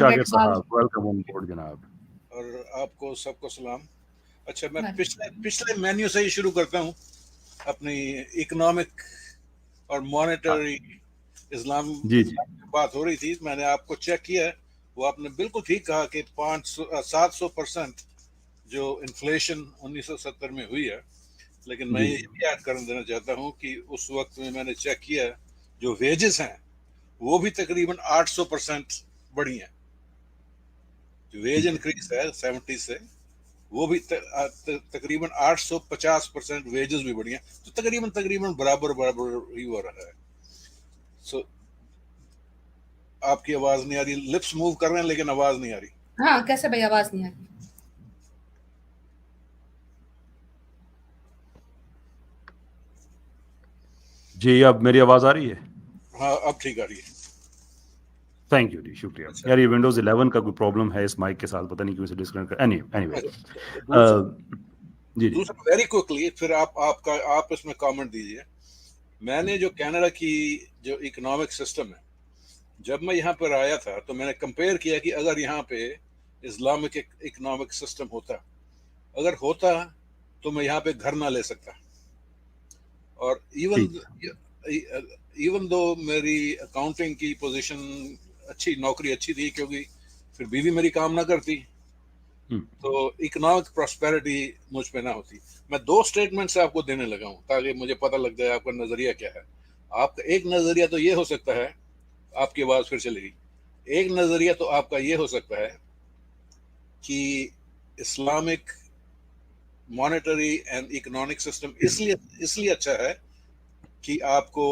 شاکر صاحب welcome on board جناب. اور آپ کو سب کو سلام. اچھا میں پچھلے مینیو سے ہی شروع کرتا ہوں. اپنی اکنامک اور مانیٹری اسلام کی بات ہو رہی تھی, میں نے آپ کو چیک کیا ہے, وہ آپ نے بالکل ٹھیک کہا کہ 700% جو انفلیشن 1970 میں ہوئی ہے, لیکن میں یہ بھی ایڈ کر دینا چاہتا ہوں کہ اس وقت میں نے چیک کیا جو ویجز ہیں وہ بھی تقریباً 800% بڑھی ہیں. جو ویج انکریز ہے 70 سے وہ بھی تقریباً 850% ویجز بھی بڑھی ہیں, تو تقریباً برابر ہی ہو رہا ہے. سو آپ کی آواز نہیں آ رہی, لپس موو کر رہے ہیں لیکن آواز نہیں آ رہی. ہاں کیسے بھائی آواز نہیں آ رہی؟ جی اب میری آواز آ رہی ہے؟ ہاں اب ٹھیک آ رہی ہے. تھینک یو جی, شکریہ. یار یہ ونڈوز 11 کا کوئی پرابلم ہے اس مائک کے ساتھ, پتہ نہیں کیوں سے ڈسکنیکٹ کر. اینی وے جی دوسرا ویری کوئکلی پھر آپ اس میں کامنٹ دیجئے. میں نے جو کینیڈا کی جو اکنامک سسٹم ہے, جب میں یہاں پر آیا تھا تو میں نے کمپیئر کیا کہ اگر یہاں پہ اسلامک اکنامک سسٹم ہوتا تو میں یہاں پہ گھر نہ لے سکتا. اور ایون دو میری اکاؤنٹنگ کی پوزیشن نوکری اچھی تھی, کیونکہ پھر بیوی میری کام نہ کرتی تو اکنامک پراسپیرٹی مجھ پہ نہ ہوتی. میں 2 سٹیٹمنٹس آپ کو دینے لگا ہوں تاکہ مجھے پتہ لگ جائے آپ کا نظریہ کیا ہے. آپ کا ایک نظریہ تو یہ ہو سکتا ہے, آپ کی آواز پھر چلے گی. ایک نظریہ تو آپ کا یہ ہو سکتا ہے کہ Islamic monetary and economic system اس لیے اچھا ہے کہ آپ کو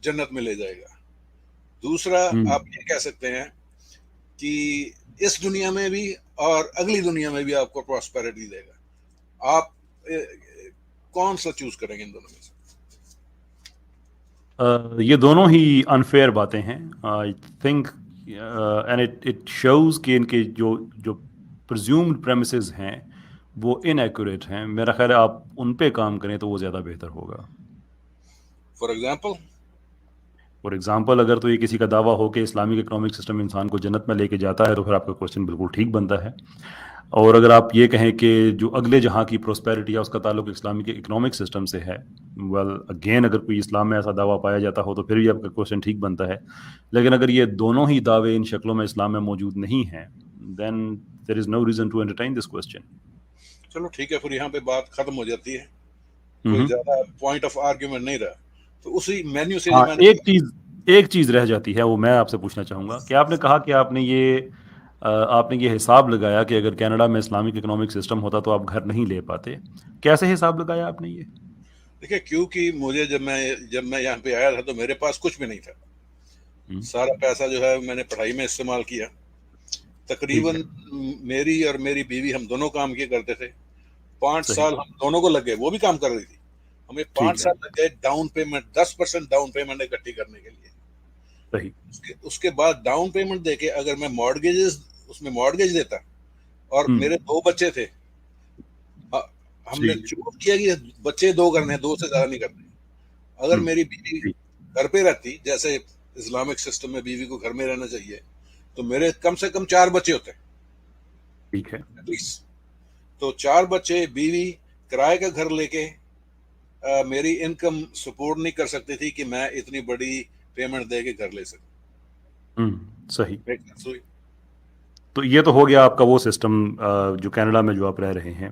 جنت میں لے جائے گا. دوسرا آپ یہ کہہ سکتے ہیں کہ اس دنیا میں بھی اور اگلی دنیا میں بھی آپ کو پراسپیرٹی دے گا. آپ کون سا چوز کریں گے ان دونوں میں سے؟ یہ دونوں ہی انفیئر باتیں ہیں. I think and it shows کہ ان کے جو پرزیومڈ پریمیسز ہیں وہ ان ایکوریٹ ہیں. میرا خیال ہے آپ ان پہ کام کریں تو وہ زیادہ بہتر ہوگا. فار ایگزامپل اگر تو یہ کسی کا دعویٰ ہو کہ اسلامک اکنامک سسٹم انسان کو جنت میں لے کے جاتا ہے تو پھر آپ کا کوشچن بالکل ٹھیک بنتا ہے. اور اگر آپ یہ کہیں کہ جو اگلے جہاں کی پروسپیرٹی ہے اس کا تعلق اسلامک اکنامک سسٹم سے ہے, ویل اگین اگر کوئی اسلام میں ایسا دعویٰ پایا جاتا ہو تو پھر بھی آپ کا کوشچن ٹھیک بنتا ہے. لیکن اگر یہ دونوں ہی دعوے ان شکلوں میں اسلام میں موجود نہیں ہیں then there is no reason to entertain this question. چلو ٹھیک ہے, پھر یہاں پہ بات ختم ہو جاتی ہے, کوئی زیادہ پوائنٹ آف آرگیومنٹ نہیں رہا. تو اسی مینیو سے جو میں نے ایک چیز رہ جاتی ہے, وہ میں آپ سے پوچھنا چاہوں گا کہ آپ نے کہا کہ آپ نے یہ حساب لگایا کہ اگر کینیڈا میں اسلامک اکنامک سسٹم ہوتا تو آپ گھر نہیں لے پاتے. کیسے حساب لگایا آپ نے یہ؟ دیکھیں, کیونکہ مجھے جب میں یہاں پہ آیا تھا تو میرے پاس کچھ بھی نہیں تھا. سارا پیسہ جو ہے میں نے پڑھائی میں استعمال کیا. تقریباً میری اور میری بیوی ہم دونوں کام کیا کرتے تھے. 5 سال ہم دونوں کو لگ گئے, وہ بھی کام کر رہی تھی. ہمیں 5 سال لگ گئے ڈاؤن پیمنٹ 10% ڈاؤن پیمنٹ اکٹھی کرنے کے لیے. اس کے بعد ڈاؤن پیمنٹ دے کے اگر میں اس میں مارگیج دیتا اور میرے 2 بچے تھے, ہم نے چوز کیا کہ بچے 2 کرنے, 2 سے زیادہ نہیں کرنے. اگر میری بیوی گھر پہ رہتی, جیسے اسلامک سسٹم میں بیوی کو گھر میں رہنا چاہیے, تو میرے کم سے کم 4 بچے ہوتے. ٹھیک ہے, تو 4 بچے, بیوی, کرائے کا گھر لے کے میری انکم سپورٹ نہیں کر سکتی تھی کہ میں اتنی بڑی پیمنٹ دے کے گھر لے سکوں. صحیح. تو یہ تو ہو گیا آپ کا وہ سسٹم جو کینیڈا میں جو آپ رہ رہے ہیں.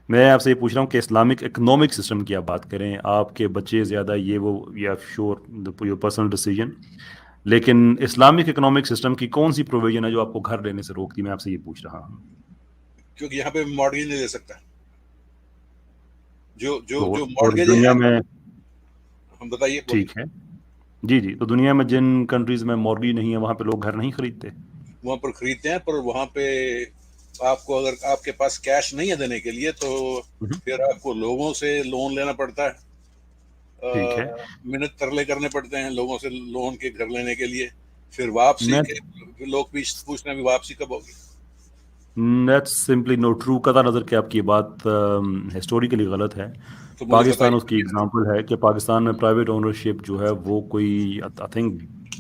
میں آپ سے یہ پوچھ رہا ہوں کہ اسلامک اکنامک سسٹم کی آپ بات کریں, آپ کے بچے زیادہ یہ وہ یا شور یور پرسنل ڈیسیجن, لیکن اسلامک اکنامک سسٹم کی کون سی پروویژن ہے جو آپ کو گھر لینے سے روکتی؟ میں آپ سے یہ پوچھ رہا ہوں. کیونکہ یہاں پہ مارگیج نہیں دے سکتا. جو مارگیج دنیا میں ہم بتائیے. ٹھیک ہے جی. تو دنیا میں جن کنٹریز میں مارگیج نہیں ہے وہاں پہ لوگ گھر نہیں خریدتے. وہاں پر خریدتے ہیں, پر وہاں پہ آپ کو اگر آپ کے پاس کیش نہیں ہے دینے کے لیے تو پھر آپ کو لوگوں سے لون لینا پڑتا ہے. ٹھیک ہے, منت ترلے کرنے پڑتے ہیں لوگوں سے لون کے گھر لینے کے لیے. پھر واپسی کے لوگ پوچھتے ہیں واپسی کب ہوگی. That's simply no true. قطع نظر کہ آپ کی بات ہسٹوریکلی غلط ہے. پاکستان اس کی ایگزامپل ہے کہ پاکستان میں پرائیویٹ اونرشپ جو ہے وہ کوئی I think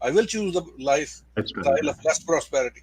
I will choose the lifestyle of less prosperity.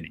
any.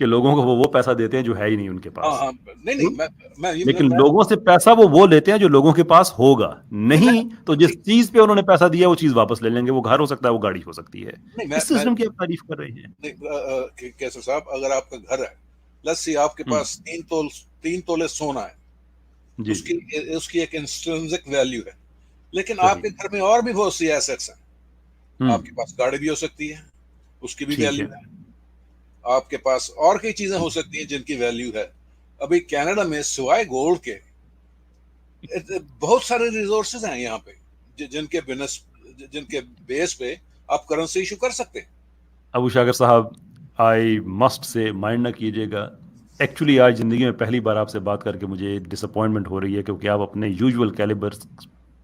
کہ لوگوں کو وہ پیسہ دیتے ہیں جو ہے ہی نہیں ان کے پاس. ہاں نہیں لیکن لوگوں سے پیسہ وہ لیتے ہیں جو لوگوں کے پاس ہوگا, نہیں تو جس چیز پہ انہوں نے پیسہ دیا وہ چیز واپس لے لیں گے. وہ گھر ہو سکتا ہے, وہ گاڑی ہو سکتی ہے. اس سسٹم کی آپ تعریف کر رہے ہیں. کیسر صاحب, اگر آپ کا گھر ہے, لیٹس سی آپ کے پاس 3 تولے سونا ہے, اس کی ایک انٹرنسک ویلیو ہے, لیکن آپ کے گھر میں اور بھی بہت سی ایسٹس ہیں. آپ کے پاس گاڑی بھی ہو سکتی ہے, اس کی بھی ویلیو ہے. آپ کے پاس اور کئی چیزیں ہو سکتی ہیں جن کی ویلیو ہے. ابھی کینیڈا میں سوائے گولڈ کے بہت سارے ریسورسز ہیں یہاں پہ جن کے بیس پہ آپ کرنسی ایشو کر سکتے ہیں. ابو شاکر صاحب, آئی مسٹ سے مائنڈ نہ کیجیے گا, ایکچولی آج زندگی میں پہلی بار آپ سے بات کر کے مجھے ڈس اپوائنٹمنٹ ہو رہی ہے, کیونکہ آپ اپنے یوزول کیلیبر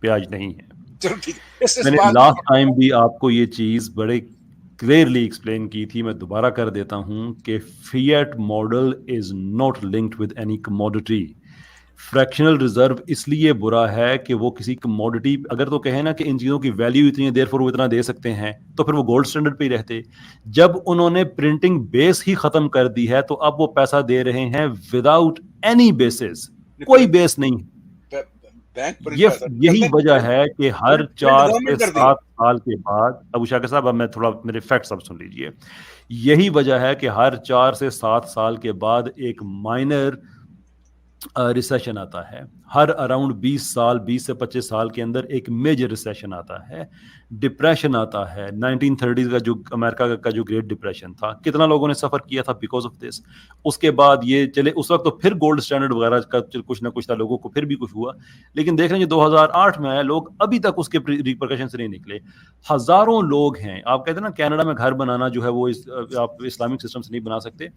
پہ آج نہیں ہیں. چلو ٹھیک ہے, میں نے لاسٹ ٹائم بھی آپ کو یہ چیز بڑے کلیئرلی ایکسپلین کی تھی, میں دوبارہ کر دیتا ہوں کہ fiat model is not linked with any commodity. Fractional reserve اس لیے برا ہے کہ وہ کسی کموڈٹی, اگر تو کہیں نا کہ ان چیزوں کی ویلیو اتنی ہے, دیر فور وہ اتنا دے سکتے ہیں, تو پھر وہ گولڈ اسٹینڈرڈ پہ ہی رہتے. جب انہوں نے پرنٹنگ بیس ہی ختم کر دی ہے تو اب وہ پیسہ دے رہے ہیں وداؤٹ اینی بیسز, کوئی بیس نہیں. یہی وجہ ہے کہ ہر 4 سے 7 سال کے بعد, ابو شاکر صاحب اب میں تھوڑا میرے فیکٹس اب سن لیجئے, یہی وجہ ہے کہ ہر 4 سے 7 سال کے بعد ایک مائنر ریسیشن آتا ہے. ہر اراؤنڈ 20 سے 25 سال کے اندر ایک میجر ریسیشن آتا ہے, ڈپریشن آتا ہے. 1930s کا جو امریکہ کا جو گریٹ ڈپریشن تھا, کتنا لوگوں نے سفر کیا تھا بیکاز آف دس. اس کے بعد یہ چلے, اس وقت تو پھر گولڈ اسٹینڈرڈ وغیرہ کا کچھ نہ کچھ تھا, لوگوں کو پھر بھی کچھ ہوا, لیکن دیکھ رہے ہیں جو 2008 میں آئے, لوگ ابھی تک اس کے ریپرکشن سے نہیں نکلے. ہزاروں لوگ ہیں, آپ کہتے ہیں نا کینیڈا میں گھر بنانا جو ہے وہ آپ اسلامک سسٹم سے نہیں بنا سکتے.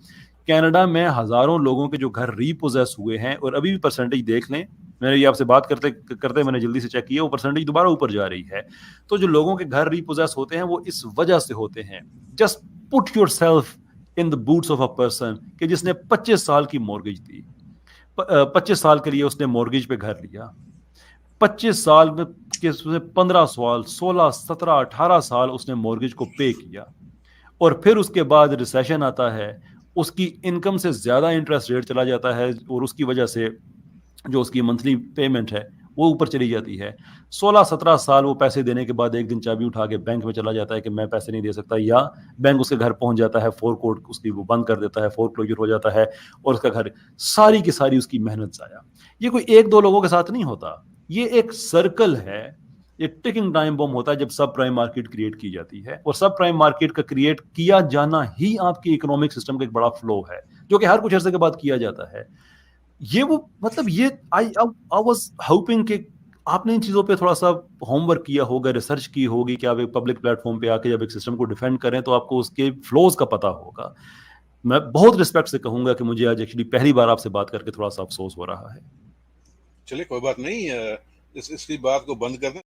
کینیڈا میں ہزاروں لوگوں کے جو گھر ریپوزیس ہوئے ہیں, اور ابھی بھی پرسنٹیج دیکھ لیں, میں نے یہ آپ سے بات کرتے کرتے میں نے جلدی سے چیک کیا, وہ پرسنٹیج دوبارہ اوپر جا رہی ہے. تو جو لوگوں کے گھر ریپوزیس ہوتے ہیں وہ اس وجہ سے ہوتے ہیں. Just put yourself in the boots of a person کہ جس نے 25 سال کی مورگیج دی, 25 سال کے لیے اس نے مورگیج پہ گھر لیا, 25 سال میں 15 سال 16 17 18 سال اس نے مورگیج کو پے کیا, اور پھر اس کے بعد ریسیشن آتا ہے, اس کی انکم سے زیادہ انٹرسٹ ریٹ چلا جاتا ہے, اور اس کی وجہ سے جو اس کی منتھلی پیمنٹ ہے وہ اوپر چلی جاتی ہے. 16-17 سال وہ پیسے دینے کے بعد ایک دن چابی اٹھا کے بینک میں چلا جاتا ہے کہ میں پیسے نہیں دے سکتا, یا بینک اس کے گھر پہنچ جاتا ہے, فور کورٹ اس کی وہ بند کر دیتا ہے, فور کلوجر ہو جاتا ہے, اور اس کا گھر ساری کی ساری اس کی محنت ضائع. یہ کوئی 1-2 لوگوں کے ساتھ نہیں ہوتا, یہ ایک سرکل ہے, یہ ٹکنگ ٹائم بم ہوتا ہے جب سب پرائم مارکیٹ کریٹ کی جاتی ہے. اور سب پرائم مارکیٹ کا کریٹ کیا جانا ہی آپ کی اکنامک سسٹم کا ایک بڑا فلو ہے, جو کہ ہر کچھ عرصے کے بعد کیا جاتا ہے. یہ وہ مطلب یہ I was hoping کہ آپ نے ان چیزوں پہ تھوڑا سا ہوم ورک کیا ہوگا, ریسرچ کی ہوگی, کہ آپ ایک پبلک پلیٹ فارم پہ آ کے جب ایک سسٹم کو ڈیفینڈ کریں تو آپ کو اس کے فلوز کا پتہ ہوگا. میں بہت رسپیکٹ سے کہوں گا کہ مجھے آج ایکچولی پہلی بار آپ سے بات کر کے تھوڑا سا افسوس ہو رہا ہے. چلیے کوئی بات نہیں, اس کی بات کو بند کر دیں.